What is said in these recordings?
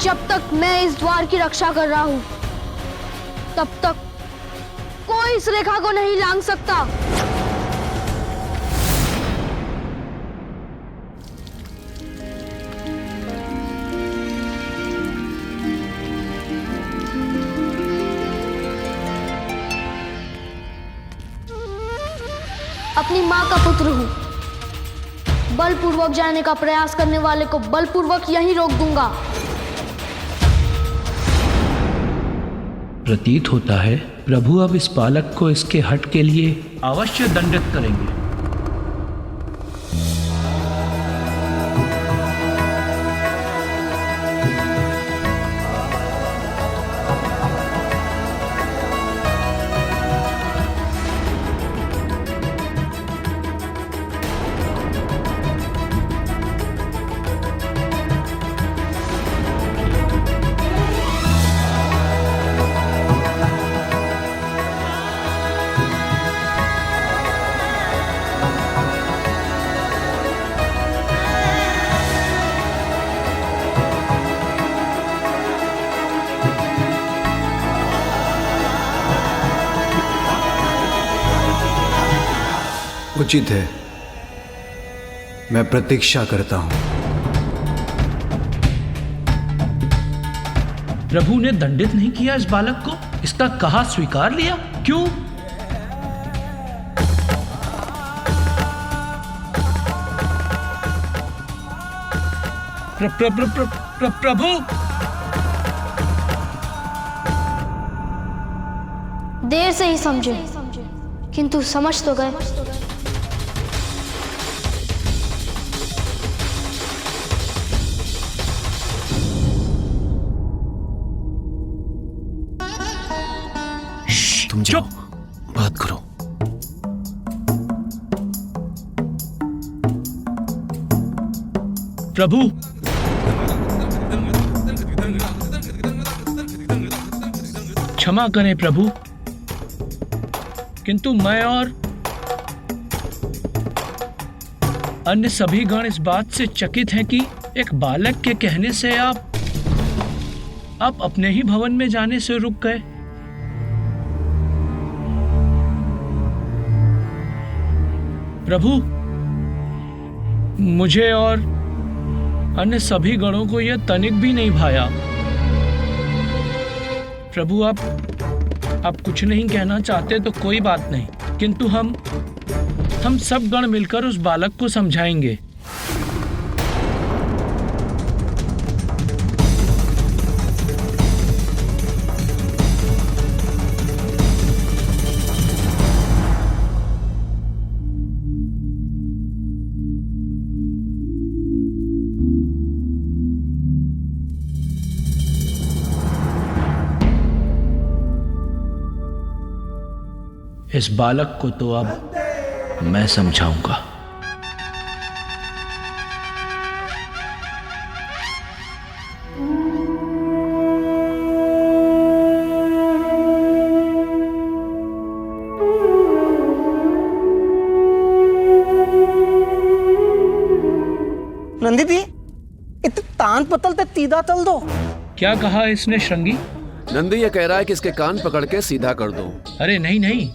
जब तक मैं इस द्वार की रक्षा कर रहा हूं, तब तक कोई इस रेखा को नहीं लांघ सकता। अपनी मां का पुत्र हूं, बलपूर्वक जाने का प्रयास करने वाले को बलपूर्वक यहीं रोक दूंगा। प्रतीत होता है प्रभु अब इस बालक को इसके हठ के लिए अवश्य दंडित करेंगे। उचित है, मैं प्रतीक्षा करता हूं। प्रभु ने दंडित नहीं किया इस बालक को, इसका कहा स्वीकार लिया, क्यों? प्रभु, देर से ही समझे, किंतु समझ तो गए। तुम जाओ, बात करो। प्रभु, क्षमा करें प्रभु, किंतु मैं और अन्य सभी गण इस बात से चकित हैं कि एक बालक के कहने से आप अपने ही भवन में जाने से रुक गए। प्रभु, मुझे और अन्य सभी गणों को यह तनिक भी नहीं भाया। प्रभु, आप कुछ नहीं कहना चाहते तो कोई बात नहीं, किंतु हम सब गण मिलकर उस बालक को समझाएंगे। इस बालक को तो अब मैं समझाऊंगा। नंदी दी, इत तान पतल ते तीदा तल दो। क्या कहा इसने श्रृंगी? नंदी ये कह रहा है कि इसके कान पकड़ के सीधा कर दो। अरे नहीं नहीं,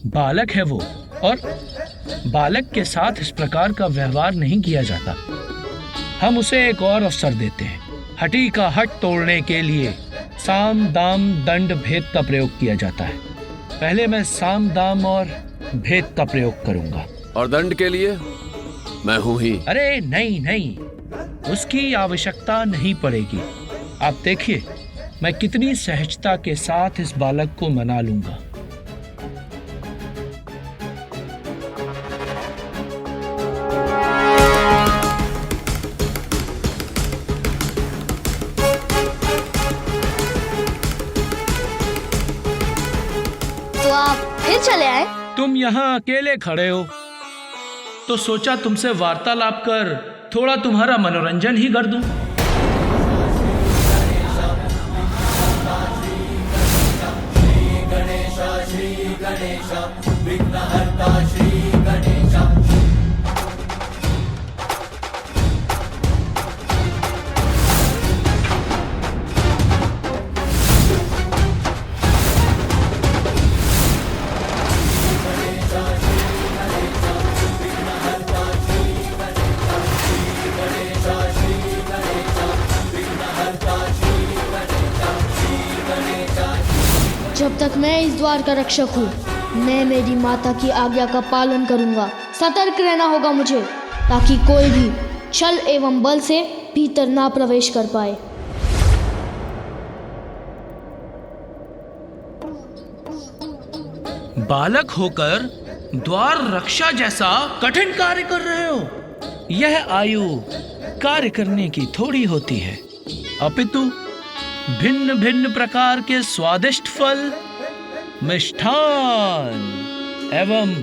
बालक है वो, और बालक के साथ इस प्रकार का व्यवहार नहीं किया जाता। हम उसे एक और अवसर देते हैं। हठी का हट तोड़ने के लिए साम दाम दंड भेद का प्रयोग किया जाता है। पहले मैं साम दाम और भेद का प्रयोग करूंगा। और दंड के लिए मैं हूं ही। अरे नहीं नहीं, उसकी आवश्यकता नहीं पड़ेगी। आप देखिए मैं कितनी सहजता के साथ इस बालक को मना लूंगा। तो आप फिर चले आए? तुम यहाँ अकेले खड़े हो तो सोचा तुमसे वार्तालाप कर थोड़ा तुम्हारा मनोरंजन ही कर दूं। जब तक मैं इस द्वार का रक्षक हूँ, मैं मेरी माता की आज्ञा का पालन करूंगा। सतर्क रहना होगा मुझे, ताकि कोई भी छल एवं बल से भीतर ना प्रवेश कर पाए। बालक होकर द्वार रक्षा जैसा कठिन कार्य कर रहे हो। यह आयु कार्य करने की थोड़ी होती है, अपितु भिन्न भिन्न प्रकार के स्वादिष्ट फल, मिष्ठान एवं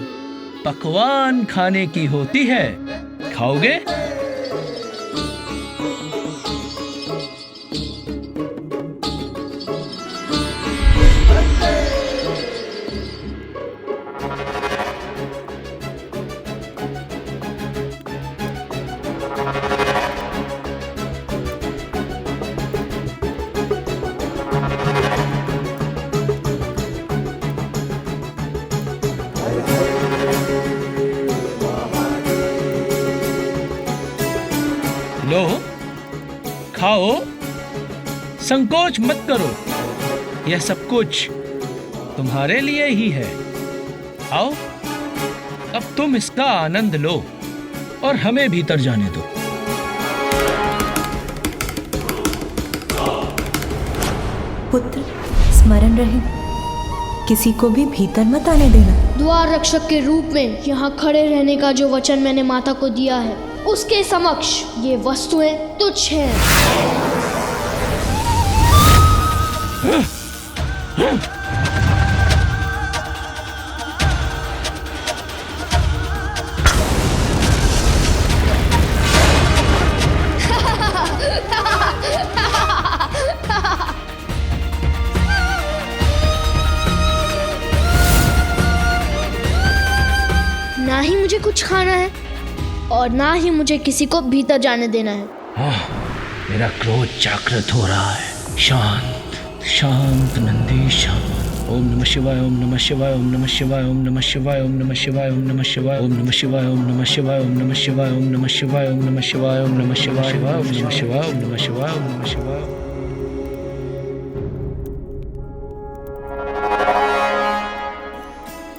पकवान खाने की होती है। खाओगे? लो, खाओ, संकोच मत करो, यह सब कुछ तुम्हारे लिए ही है। आओ, अब तुम इसका आनंद लो और हमें भीतर जाने दो। पुत्र, स्मरण रहे, किसी को भी भीतर मत आने देना। द्वार रक्षक के रूप में यहाँ खड़े रहने का जो वचन मैंने माता को दिया है, उसके समक्ष ये वस्तुएं तुच्छ हैं। ना ही मुझे कुछ खाना है और ना ही मुझे किसी को भीतर जाने देना है। मेरा क्रोध जागृत हो रहा है। शांत शांत नंदी शांत। ओम नमः शिवाय, ओम नमः शिवाय, ओम नमः शिवाय, ओम नमः शिवाय, ओम नमः शिवाय, ओम नमः शिवाय, ओम नमः शिवाय, ओम नमः शिवाय, ओम नमः शिवाय, ओम नमः शिवाय, ओम नमः शिवाय, ओम नमः शिवाय, ओम नमः शिवाय, ओम नमः शिवाय, ओम नमः शिवाय।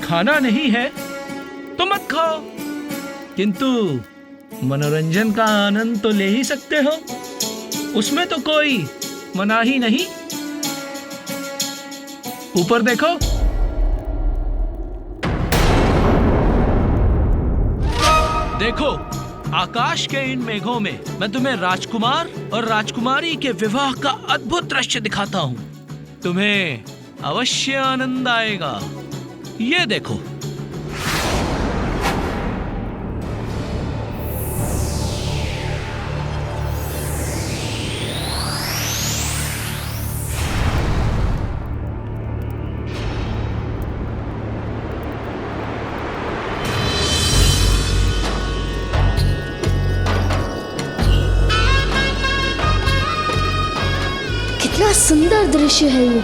खाना नहीं है तो मत खाओ, किंतु मनोरंजन का आनंद तो ले ही सकते हो, उसमें तो कोई मनाही नहीं। ऊपर देखो, देखो आकाश के इन मेघों में मैं तुम्हें राजकुमार और राजकुमारी के विवाह का अद्भुत दृश्य दिखाता हूं। तुम्हें अवश्य आनंद आएगा। ये देखो। कितना सुंदर दृश्य है ये।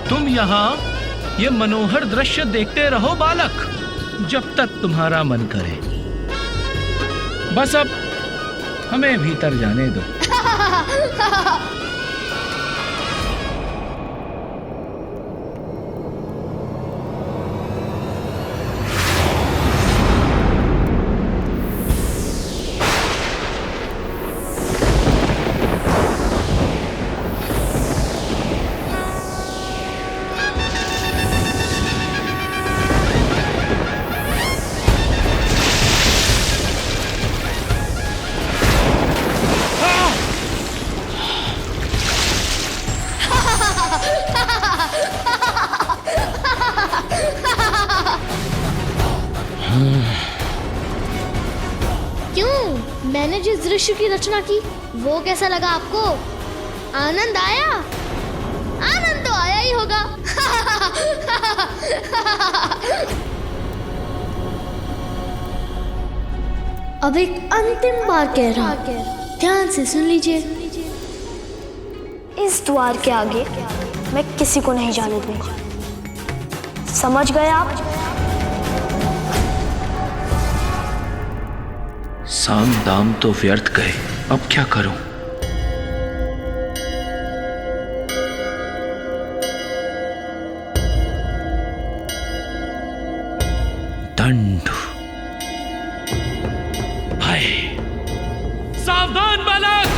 तुम यहाँ ये मनोहर दृश्य देखते रहो बालक, जब तक तुम्हारा मन करे। बस अब हमें भीतर जाने दो। क्यों? मैंने जिस दृश्य की रचना की वो कैसा लगा आपको? आनंद आया? आनंद तो आया ही होगा। अब एक अंतिम बार कह रहा हूं, ध्यान से सुन लीजिए। इस द्वार के आगे मैं किसी को नहीं जाने दूंगा। समझ गए आप? साम दाम तो व्यर्थ गए, अब क्या करूं? दंड, भय। सावधान बालक!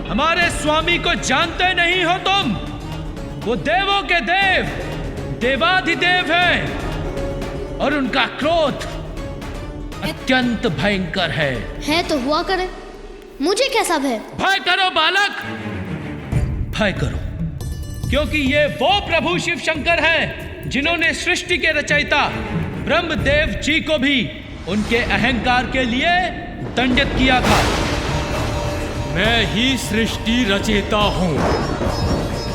हमारे स्वामी को जानते नहीं हो तुम? वो देवों के देव, देवाधिदेव हैं और उनका क्रोध अत्यंत भयंकर है तो हुआ करे, मुझे कैसा भय? भय करो बालक, भय करो, क्योंकि ये वो प्रभु शिव शंकर हैं जिन्होंने सृष्टि के रचयिता ब्रह्मदेव जी को भी उनके अहंकार के लिए दंडित किया था। मैं ही सृष्टि रचयिता हूँ,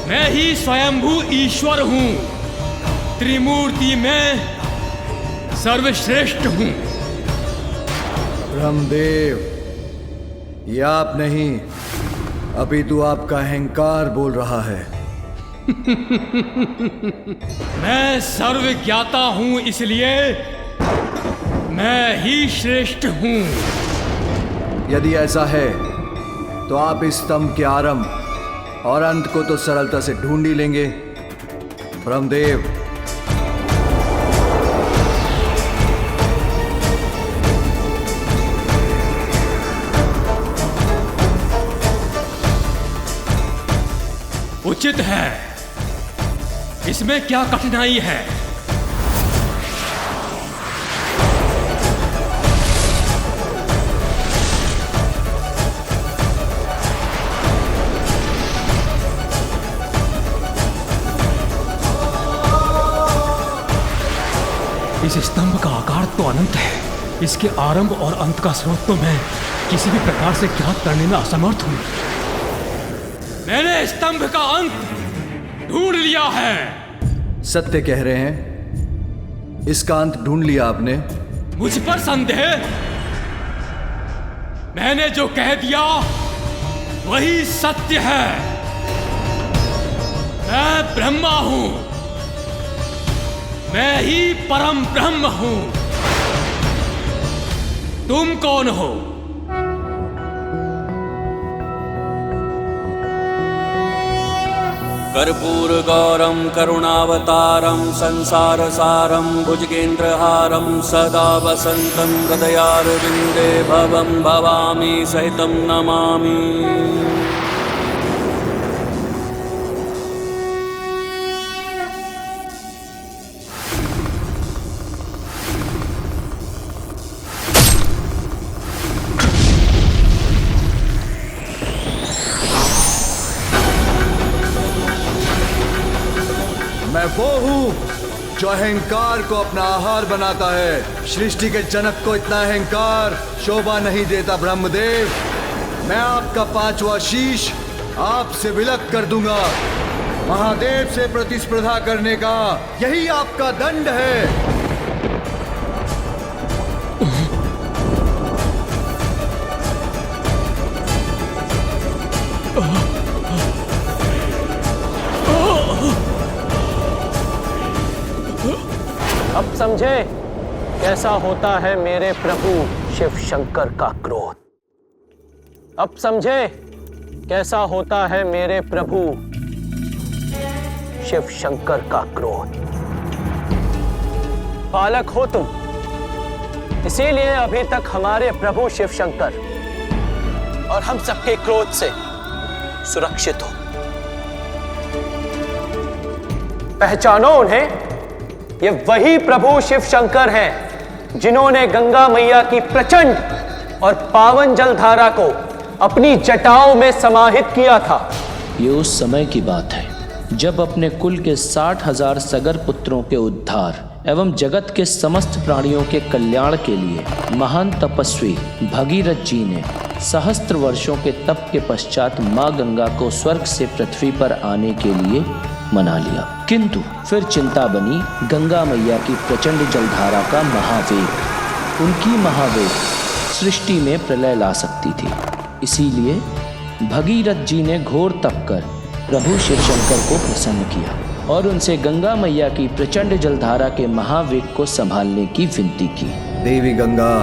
मैं ही स्वयंभू ईश्वर हूँ, त्रिमूर्ति में सर्वश्रेष्ठ हूँ। ब्रह्मदेव, ये आप नहीं, अभी तो आपका अहंकार बोल रहा है। मैं सर्वज्ञाता हूँ, इसलिए मैं ही श्रेष्ठ हूँ। यदि ऐसा है तो आप इस स्तंभ के आरंभ और अंत को तो सरलता से ढूंढ ही लेंगे। ब्रह्मदेव, उचित है, इसमें क्या कठिनाई है? इस स्तंभ का आकार तो अनंत है, इसके आरंभ और अंत का स्रोत तो मैं किसी भी प्रकार से ज्ञात करने में असमर्थ हूं। मैंने स्तंभ का अंत ढूंढ लिया है। सत्य कह रहे हैं, इसका अंत ढूंढ लिया आपने? मुझ पर संदेह? मैंने जो कह दिया वही सत्य है। मैं ब्रह्मा हूं, मैं ही परम ब्रह्म हूं। तुम कौन हो? कर्पूरगौरं करुणावतारं संसारसारं भुजगेन्द्रहारं सदा वसन्तं हृदयारविन्दे भवं भवामि सहितं नमामि। मैं वो हूँ जो अहंकार को अपना आहार बनाता है। सृष्टि के जनक को इतना अहंकार शोभा नहीं देता। ब्रह्मदेव, मैं आपका पांचवा शीश आपसे विलग कर दूंगा। महादेव से प्रतिस्पर्धा करने का यही आपका दंड है। अब समझे कैसा होता है मेरे प्रभु शिव शंकर का क्रोध। अब समझे कैसा होता है मेरे प्रभु शिव शंकर का क्रोध। बालक हो तुम, इसीलिए अभी तक हमारे प्रभु शिव शंकर और हम सबके क्रोध से सुरक्षित हो। पहचानो उन्हें, ये वही प्रभु शिव शंकर हैं जिन्होंने गंगा मैया की प्रचंड और पावन जलधारा को अपनी जटाओं में समाहित किया था। ये उस समय की बात है जब अपने कुल के 60,000 सगर पुत्रों के उद्धार एवं जगत के समस्त प्राणियों के कल्याण के लिए महान तपस्वी भगीरथ जी ने सहस्त्र वर्षों के तप के पश्चात माँ गंगा को स्वर्ग से पृथ्वी पर आने के लिए मना लिया। किंतु फिर चिंता बनी गंगा मैया की प्रचंड जलधारा का महावेग। उनकी महावेग सृष्टि में प्रलय ला सकती थी। इसीलिए भगीरथ जी ने घोर तप कर प्रभु शिव शंकर को प्रसन्न किया और उनसे गंगा मैया की प्रचंड जलधारा के महावेग को संभालने की विनती की। देवी गंगा,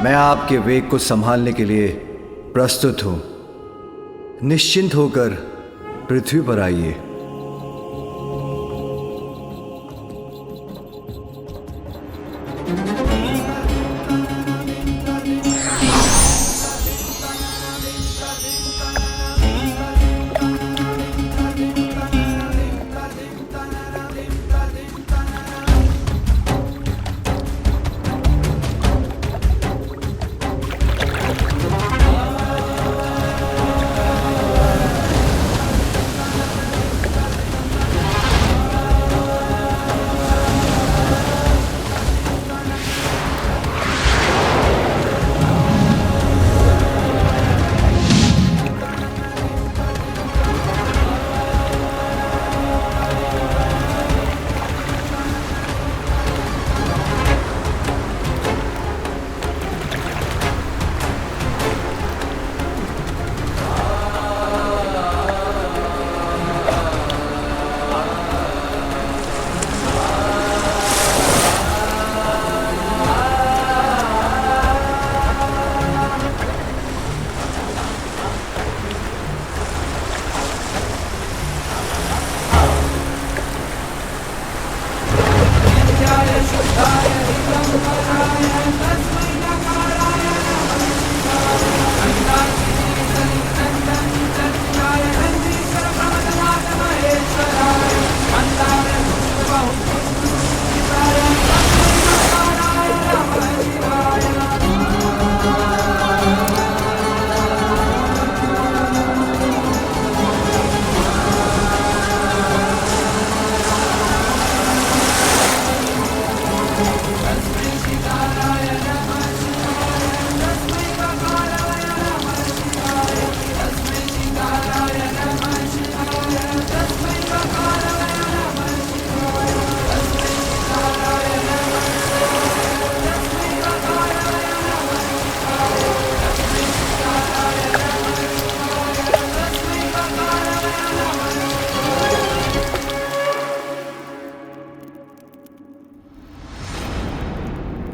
मैं आपके वेग को संभालने के लिए प्रस्तुत हूं। निश्चिंत होकर पृथ्वी पर आइए।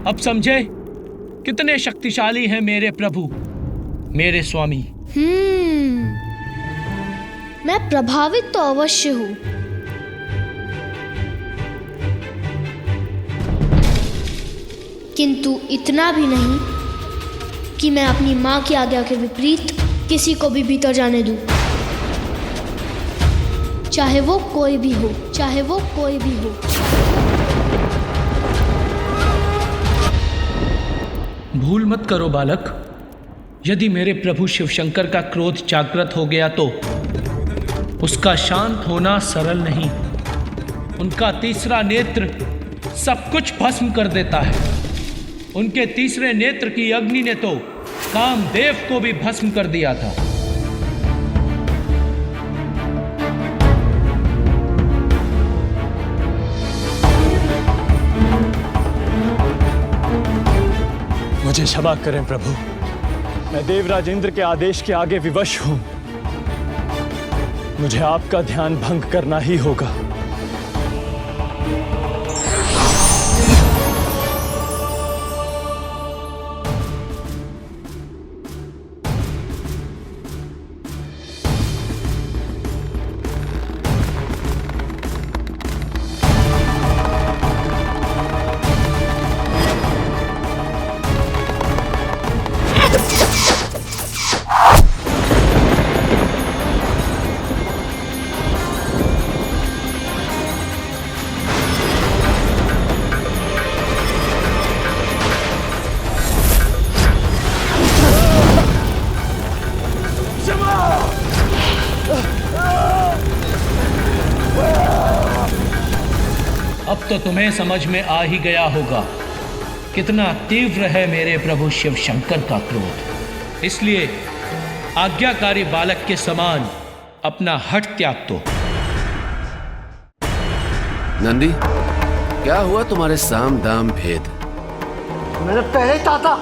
अब समझे कितने शक्तिशाली हैं मेरे प्रभु, मेरे स्वामी। मैं प्रभावित तो अवश्य हूं, किंतु इतना भी नहीं कि मैं अपनी मां की आज्ञा के विपरीत किसी को भी भीतर जाने दूं, चाहे वो कोई भी हो, चाहे वो कोई भी हो। भूल मत करो बालक, यदि मेरे प्रभु शिव शंकर का क्रोध जागृत हो गया तो उसका शांत होना सरल नहीं। उनका तीसरा नेत्र सब कुछ भस्म कर देता है। उनके तीसरे नेत्र की अग्नि ने तो कामदेव को भी भस्म कर दिया था। मुझे क्षमा करें प्रभु, मैं देवराज इंद्र के आदेश के आगे विवश हूं। मुझे आपका ध्यान भंग करना ही होगा। अब तो तुम्हें समझ में आ ही गया होगा कितना तीव्र है मेरे प्रभु शिव शंकर का क्रोध। इसलिए आज्ञाकारी बालक के समान अपना हठ त्याग दो। नंदी, क्या हुआ तुम्हारे साम दाम भेद? मैंने पहले ही ताता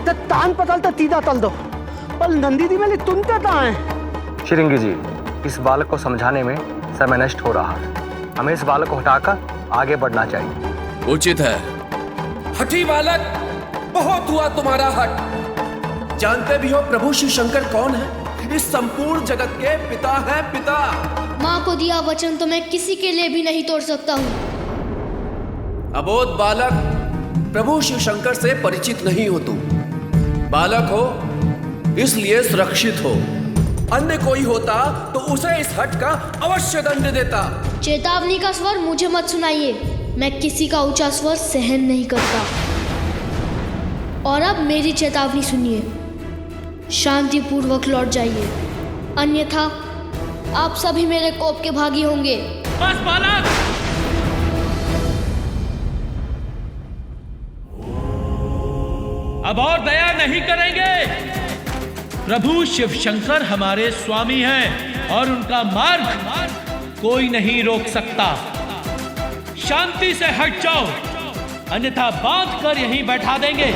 ते तान पतल ते तीदा तल दो, पर नंदी दी मैंने तुम ते ताए। श्रृंगी जी, इस बालक को समझाने में समय नष्ट हो रहा है। हमें इस बालक को हटाकर आगे बढ़ना चाहिए। उचित है। हठी बालक, बहुत हुआ तुम्हारा हट। जानते भी हो प्रभु शिव शंकर कौन है? इस संपूर्ण जगत के पिता हैं, पिता। माँ को दिया वचन तो मैं किसी के लिए भी नहीं तोड़ सकता हूँ। अबोध बालक, प्रभु शिव शंकर से परिचित नहीं हो तुम। बालक हो इसलिए सुरक्षित हो। अन्य कोई होता तो उसे इस हट का अवश्य दंड देता। चेतावनी का स्वर मुझे मत सुनाइए, मैं किसी का ऊंचा स्वर सहन नहीं करता। और अब मेरी चेतावनी सुनिए, शांति पूर्वक लौट जाइए, अन्यथा आप सभी मेरे कोप के भागी होंगे। बस बालक! अब और दया नहीं करेंगे। प्रभु शिव शंकर हमारे स्वामी हैं और उनका मार्ग कोई नहीं रोक सकता। शांति से हट जाओ, अन्यथा बांध कर यहीं बैठा देंगे।